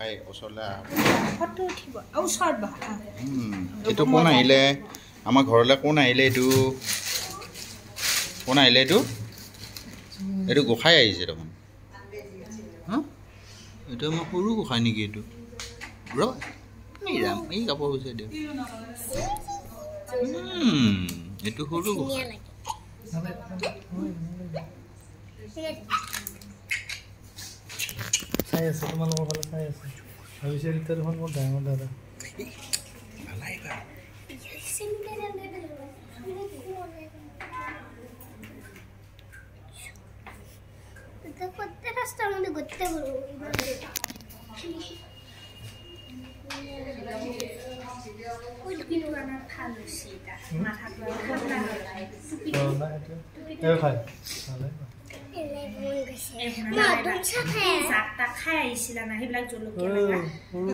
গোসাই ওচৰলৈ ফটো উঠিব ওচৰত বহা এইটো কোন আহিলে আমাৰ ঘৰলৈ কোন আহিলে এইটো কোন আহিলে এইটো গোসাই আহিছে দেখোন এইটো আমাৰ সৰু গোসাই নেকি এইটো ৰাম এই কাপোৰ হৈছে দিয়ক এইটো সৰু গোসাই চাই আছে তোমালোকৰ ফালে চাই আছে ভাবিছে এতিয়া দেখোন মোৰ ডাঙৰ দাদা খাই আহিছিলা না সেইবিলাক জলকীয়া